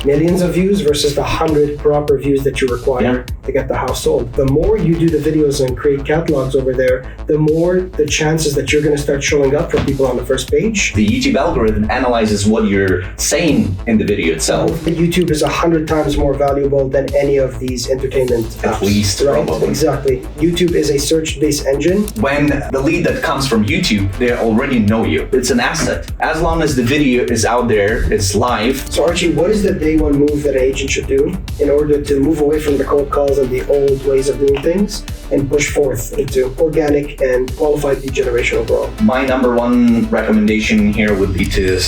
millions of views versus the 100 proper views that you require to get the house sold. The more you do the videos and create catalogs over there, the more the chances that you're going to start showing up for people on the first page. The YouTube algorithm analyzes what you're saying in the video itself. YouTube is 100 times more valuable than any of these entertainment apps. At least, right? probably. Exactly. YouTube is a search-based engine. When the lead that comes from YouTube, they already know you. It's an asset. As long as the video is out there, it's live. So Archie, what is the day one move that an agent should do in order to move away from the cold calls and the old ways of doing things and push forth into organic and qualified lead generation overall? My number one recommendation here would be to...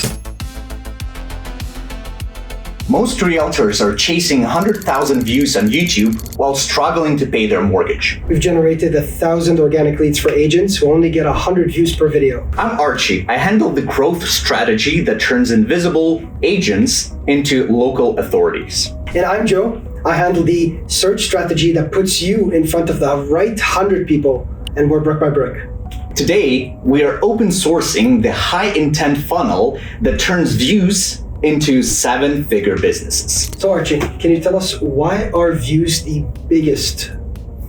Most realtors are chasing 100,000 views on YouTube while struggling to pay their mortgage. We've generated 1,000 organic leads for agents who only get 100 views per video. I'm Archie. I handle the growth strategy that turns invisible agents into local authorities. And I'm Joe. I handle the search strategy that puts you in front of the right 100 people, and we're Brick by Brick. Today, we are open sourcing the high intent funnel that turns views into 7-figure businesses. So Archie, can you tell us why are views the biggest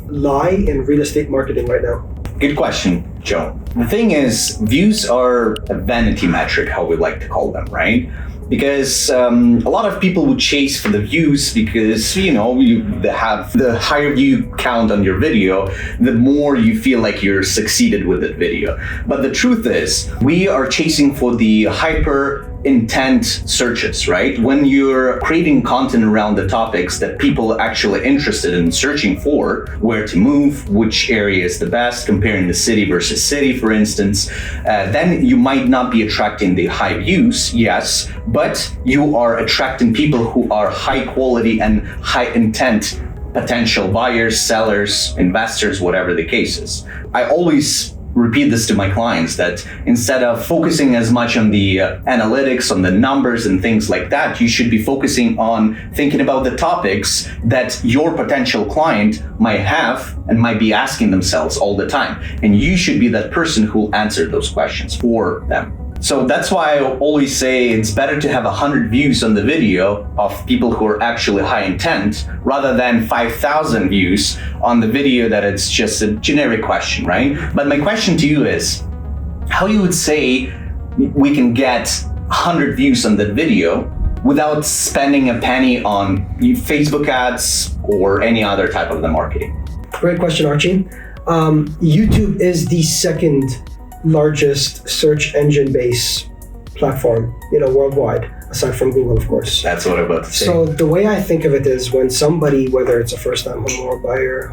lie in real estate marketing right now? Good question, Joe. The thing is, views are a vanity metric, how we like to call them, right? Because a lot of people would chase for the views because, you have the higher view count on your video, the more you feel like you're succeeded with that video. But the truth is, we are chasing for the hyper intent searches, right? When you're creating content around the topics that people are actually interested in searching for, where to move, which area is the best, comparing the city versus city, for instance, then you might not be attracting the high views, yes, but you are attracting people who are high quality and high intent potential buyers, sellers, investors, whatever the case is. I always repeat this to my clients that instead of focusing as much on the analytics, on the numbers and things like that, you should be focusing on thinking about the topics that your potential client might have and might be asking themselves all the time. And you should be that person who will answer those questions for them. So that's why I always say it's better to have 100 views on the video of people who are actually high intent rather than 5,000 views on the video that it's just a generic question, right? But my question to you is, how you would say we can get 100 views on that video without spending a penny on Facebook ads or any other type of the marketing? Great question, Archie. YouTube is the second largest search engine based platform, worldwide, aside from Google, of course. That's what I'm about to say. So the way I think of it is when somebody, whether it's a first-time home buyer,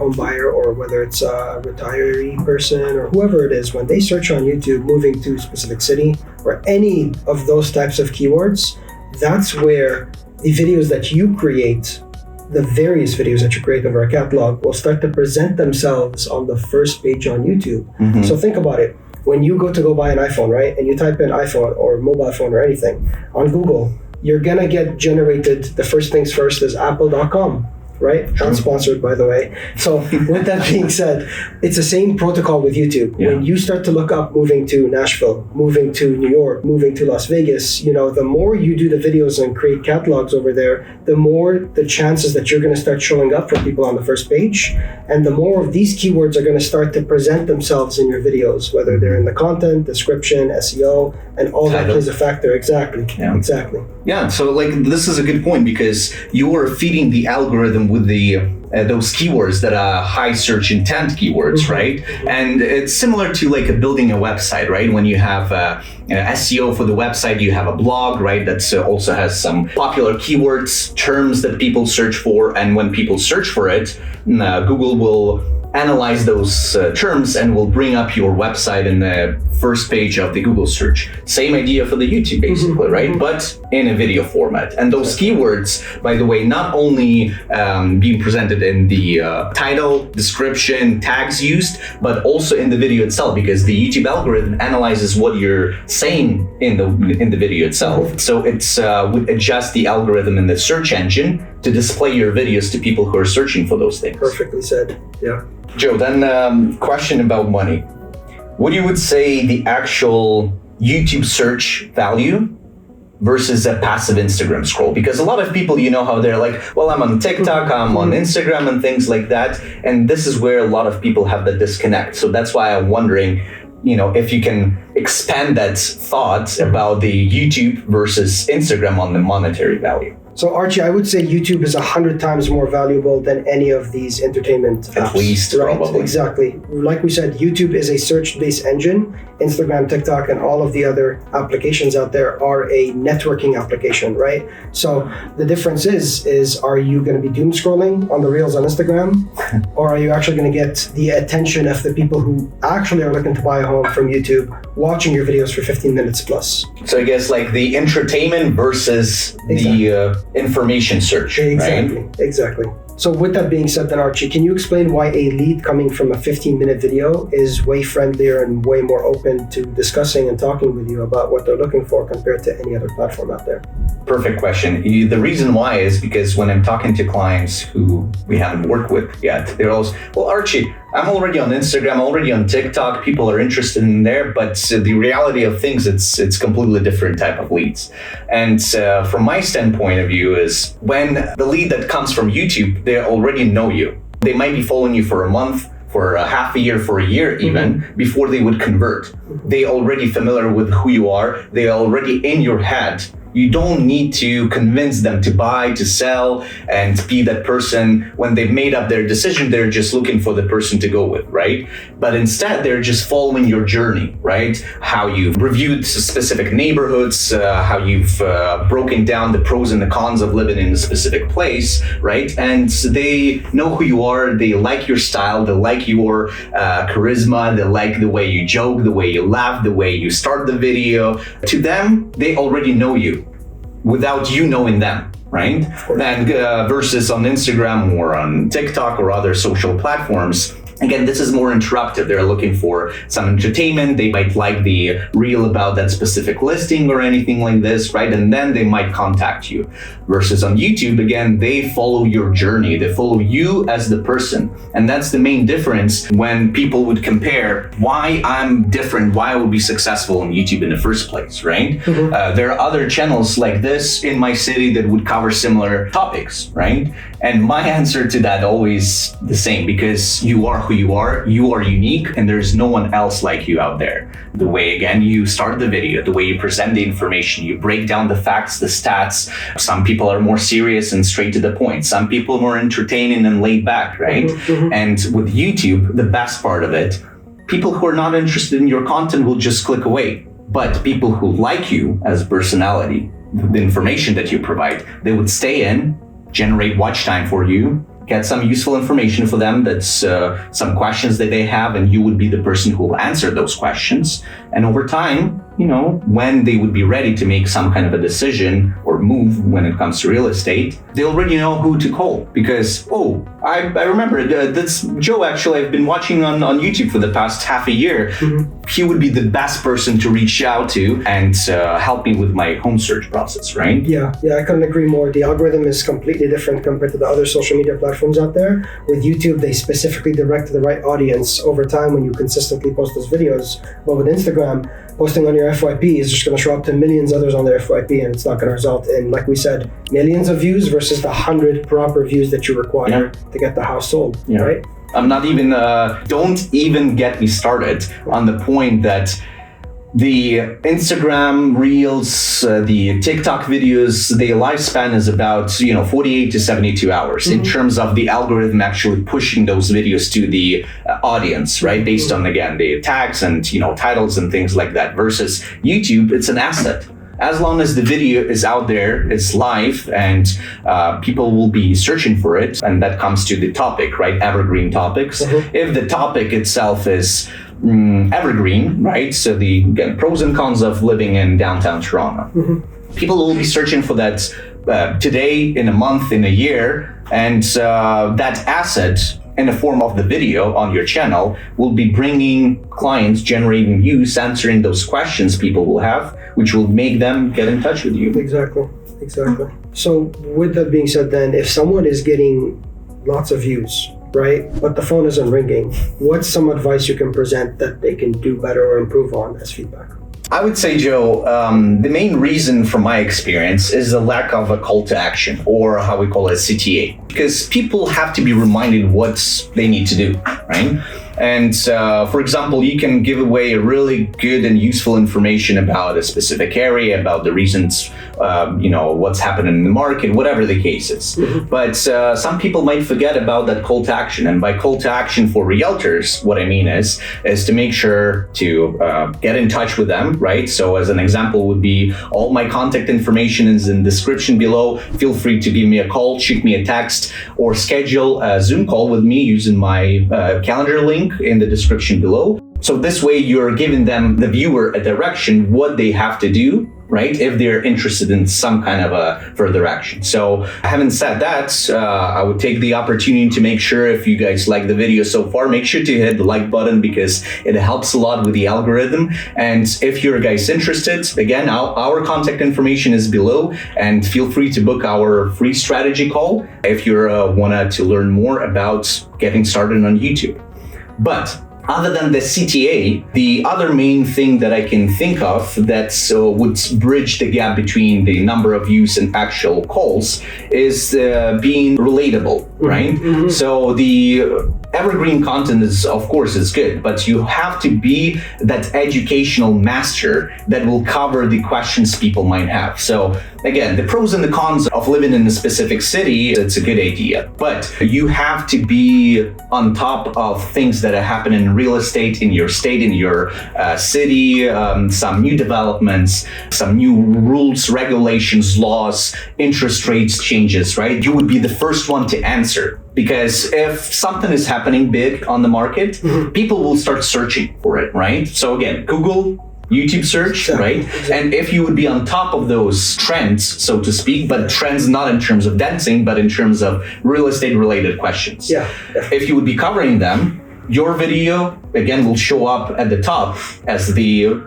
or whether it's a retiree person or whoever it is, when they search on YouTube, moving to a specific city or any of those types of keywords, that's where the videos that you create, the various videos that you create over a catalog, will start to present themselves on the first page on YouTube. Mm-hmm. So think about it. When you go buy an iPhone, right, and you type in iPhone or mobile phone or anything on Google, you're gonna get generated, the first things first is apple.com, right? Not sponsored, by the way. So with that being said, it's the same protocol with YouTube. Yeah. When you start to look up moving to Nashville, moving to New York, moving to Las Vegas, the more you do the videos and create catalogs over there, the more the chances that you're going to start showing up for people on the first page. And the more of these keywords are going to start to present themselves in your videos, whether they're in the content, description, SEO, and all that plays a factor. Exactly. Yeah. Exactly. Yeah. So this is a good point because you are feeding the algorithm with the those keywords that are high search intent keywords, mm-hmm. right? And it's similar to building a website, right? When you have SEO for the website, you have a blog, right? That also has some popular keywords, terms that people search for. And when people search for it, Google will analyze those terms and will bring up your website in the first page of the Google search. Same idea for the YouTube, basically, mm-hmm. right? But in a video format. And those keywords, by the way, not only being presented in the title, description, tags used, but also in the video itself, because the YouTube algorithm analyzes what you're saying in the video itself. Mm-hmm. So it's would adjust the algorithm in the search engine to display your videos to people who are searching for those things. Perfectly said. Yeah. Joe, then question about money. What you would say the actual YouTube search value versus a passive Instagram scroll? Because a lot of people, you know how they're like, well, I'm on TikTok, I'm on Instagram and things like that. And this is where a lot of people have the disconnect. So that's why I'm wondering, if you can expand that thought about the YouTube versus Instagram on the monetary value. So Archie, I would say YouTube is 100 times more valuable than any of these entertainment apps. At least, right? probably. Exactly. Like we said, YouTube is a search-based engine. Instagram, TikTok, and all of the other applications out there are a networking application, right? So the difference is are you going to be doom scrolling on the Reels on Instagram, or are you actually going to get the attention of the people who actually are looking to buy a home from YouTube, watching your videos for 15 minutes plus? So I guess like the entertainment versus the information search, exactly, right? Exactly. So with that being said then, Archie, can you explain why a lead coming from a 15-minute video is way friendlier and way more open to discussing and talking with you about what they're looking for compared to any other platform out there? Perfect question. The reason why is because when I'm talking to clients who we haven't worked with yet, they're always, well, Archie, I'm already on Instagram, already on TikTok. People are interested in there, but the reality of things, it's completely different type of leads. And from my standpoint of view is when the lead that comes from YouTube, they already know you. They might be following you for a month, for a half a year, for a year even, before they would convert. They already familiar with who you are. They already in your head. You don't need to convince them to buy, to sell, and be that person. When they've made up their decision, they're just looking for the person to go with, right? But instead, they're just following your journey, right? How you've reviewed specific neighborhoods, how you've broken down the pros and the cons of living in a specific place, right? And they know who you are. They like your style. They like your charisma. They like the way you joke, the way you laugh, the way you start the video. To them, they already know you without you knowing them, right? And versus on Instagram or on TikTok or other social platforms, again, this is more interruptive. They're looking for some entertainment. They might like the reel about that specific listing or anything like this, right? And then they might contact you. Versus on YouTube, again, they follow your journey. They follow you as the person. And that's the main difference when people would compare why I'm different, why I would be successful on YouTube in the first place, right? There are other channels like this in my city that would cover similar topics, right? And my answer to that always the same, because you are who you are unique, and there's no one else like you out there. The way, again, you start the video, the way you present the information, you break down the facts, the stats. Some people are more serious and straight to the point. Some people are more entertaining and laid back, right? And with YouTube, the best part of it, people who are not interested in your content will just click away. But people who like you as a personality, the information that you provide, they would stay in, generate watch time for you, get some useful information for them, that's some questions that they have, and you would be the person who will answer those questions. And over time, when they would be ready to make some kind of a decision or move when it comes to real estate, they already know who to call. Because, I remember that's Joe, actually, I've been watching on YouTube for the past half a year. He would be the best person to reach out to and help me with my home search process, right? Yeah, I couldn't agree more. The algorithm is completely different compared to the other social media platforms out there. With YouTube, they specifically direct the right audience over time when you consistently post those videos. But with Instagram, posting on your FYP is just going to show up to millions others on their FYP, and it's not going to result in, like we said, millions of views versus the 100 proper views that you require to get the house sold, right? I'm not even, don't even get me started on the point that the Instagram Reels, the TikTok videos, the lifespan is about 48 to 72 hours in terms of the algorithm actually pushing those videos to the audience, right? Based on, again, the tags and titles and things like that. Versus YouTube, it's an asset. As long as the video is out there, it's live, and people will be searching for it, and that comes to the topic, right? Evergreen topics. If the topic itself is evergreen, right? So the pros and cons of living in downtown Toronto. People will be searching for that today, in a month, in a year, and that asset in the form of the video on your channel will be bringing clients, generating views, answering those questions people will have, which will make them get in touch with you. Exactly. So with that being said then, if someone is getting lots of views, right, but the phone isn't ringing, what's some advice you can present that they can do better or improve on as feedback? I would say, Joe, the main reason from my experience is the lack of a call to action, or how we call it, CTA. Because people have to be reminded what they need to do, right? And for example, you can give away a really good and useful information about a specific area, about the reasons, what's happening in the market, whatever the case is. But some people might forget about that call to action. And by call to action for realtors, what I mean is to make sure to get in touch with them, right? So as an example would be, all my contact information is in the description below. Feel free to give me a call, shoot me a text, or schedule a Zoom call with me using my calendar link in the description below. So this way you're giving them, the viewer, a direction, what they have to do, right? If they're interested in some kind of a further action. So having said that, I would take the opportunity to make sure, if you guys like the video so far, make sure to hit the like button, because it helps a lot with the algorithm. And if you're guys interested, again, our contact information is below, and feel free to book our free strategy call if you're wanted to learn more about getting started on YouTube. But other than the CTA, the other main thing that I can think of that would bridge the gap between the number of views and actual calls is being relatable, right? Mm-hmm. So the evergreen content is, of course, is good, but you have to be that educational master that will cover the questions people might have. So again, the pros and the cons of living in a specific city, it's a good idea, but you have to be on top of things that are happening in real estate, in your state, in your city, some new developments, some new rules, regulations, laws, interest rates changes, right? You would be the first one to answer. Because if something is happening big on the market, people will start searching for it, right? So again, Google, YouTube search, right? And if you would be on top of those trends, so to speak, but trends not in terms of dancing, but in terms of real estate related questions. Yeah. If you would be covering them, your video, again, will show up at the top as the,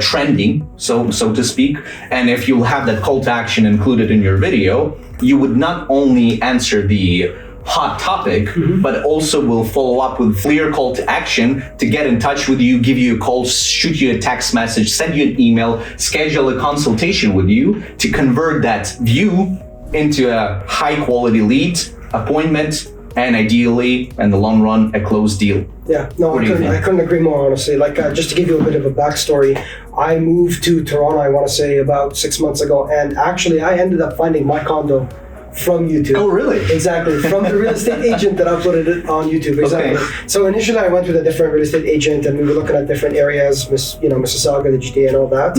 trending, so to speak. And if you'll have that call to action included in your video, you would not only answer the hot topic, but also will follow up with clear call to action to get in touch with you, give you a call, shoot you a text message, send you an email, schedule a consultation with you to convert that view into a high quality lead, appointment, and ideally, in the long run, a closed deal. Yeah, no, I couldn't agree more, honestly. Like, just to give you a bit of a backstory, I moved to Toronto, I want to say about 6 months ago, and actually I ended up finding my condo from YouTube. Oh, really? Exactly. From the real estate agent that uploaded it on YouTube. Exactly. Okay. So initially I went with a different real estate agent and we were looking at different areas, Mississauga, the GTA and all that.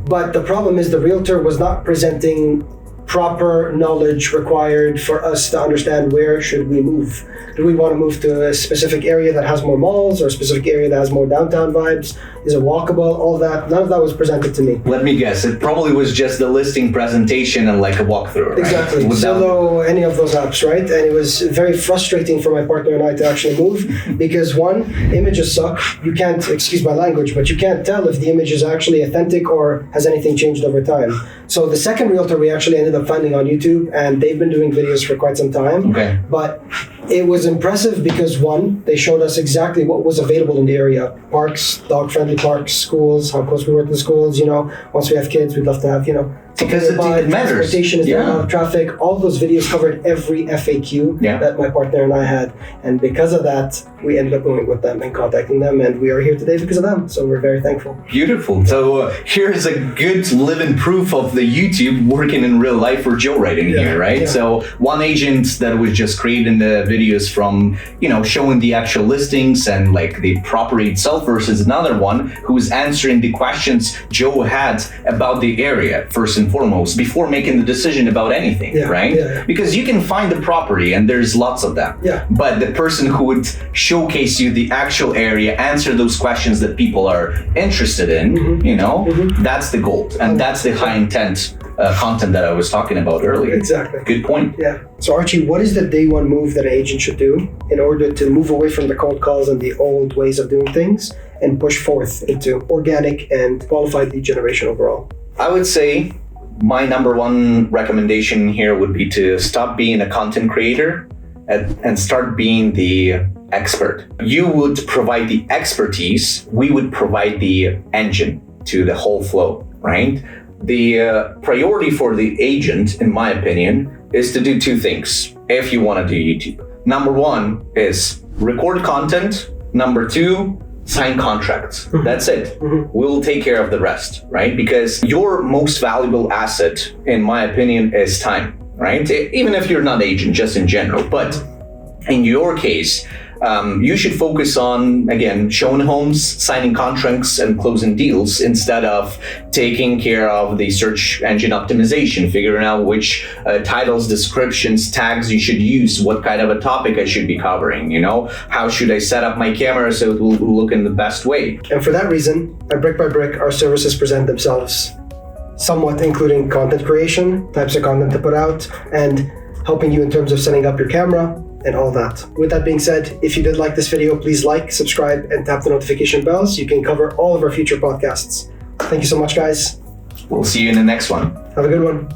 But the problem is the realtor was not presenting proper knowledge required for us to understand where should we move. Do we want to move to a specific area that has more malls or a specific area that has more downtown vibes? Is it walkable? All that. None of that was presented to me. Let me guess. It probably was just the listing presentation and like a walkthrough, right? Exactly. Zillow, any of those apps, right? And it was very frustrating for my partner and I to actually move because one, images suck. You can't, excuse my language, but you can't tell if the image is actually authentic or has anything changed over time. So the second realtor we actually ended up finding on YouTube, and they've been doing videos for quite some time. Okay. But it was impressive because one, they showed us exactly what was available in the area. Parks, dog-friendly parks, schools, how close we were to the schools, once we have kids, we'd love to have, because it matters. Transportation is there, traffic. All those videos covered every FAQ that my partner and I had. And because of that, we ended up going with them and contacting them. And we are here today because of them. So we're very thankful. Beautiful. So here's a good living proof of the YouTube working in real life for Joe right in here, right? Yeah. So one agent that was just creating the videos from, showing the actual listings and like the property itself versus another one who's answering the questions Joe had about the area first and foremost before making the decision about anything, right? Yeah. Because you can find the property and there's lots of them. Yeah. But the person who would showcase you the actual area, answer those questions that people are interested in, that's the gold. And that's the high intent content that I was talking about earlier. Exactly. Good point. Yeah. So Archie, what is the day one move that an agent should do in order to move away from the cold calls and the old ways of doing things and push forth into organic and qualified lead generation overall? I would say my number one recommendation here would be to stop being a content creator and start being the expert. You would provide the expertise, we would provide the engine. to the whole flow, right? The priority for the agent, in my opinion, is to do two things if you want to do YouTube. Number one is record content. Number two, sign contracts. That's it. We'll take care of the rest, right? Because your most valuable asset, in my opinion, is time, right? Even if you're not agent, just in general. But in your case, you should focus on, again, showing homes, signing contracts, and closing deals instead of taking care of the search engine optimization, figuring out which titles, descriptions, tags you should use, what kind of a topic I should be covering, how should I set up my camera so it will look in the best way. And for that reason, at Brick by Brick, our services present themselves somewhat including content creation, types of content to put out, and helping you in terms of setting up your camera, and all that. With that being said, if you did like this video, please like, subscribe, and tap the notification bell so you can cover all of our future podcasts. Thank you so much, guys. We'll see you in the next one. Have a good one.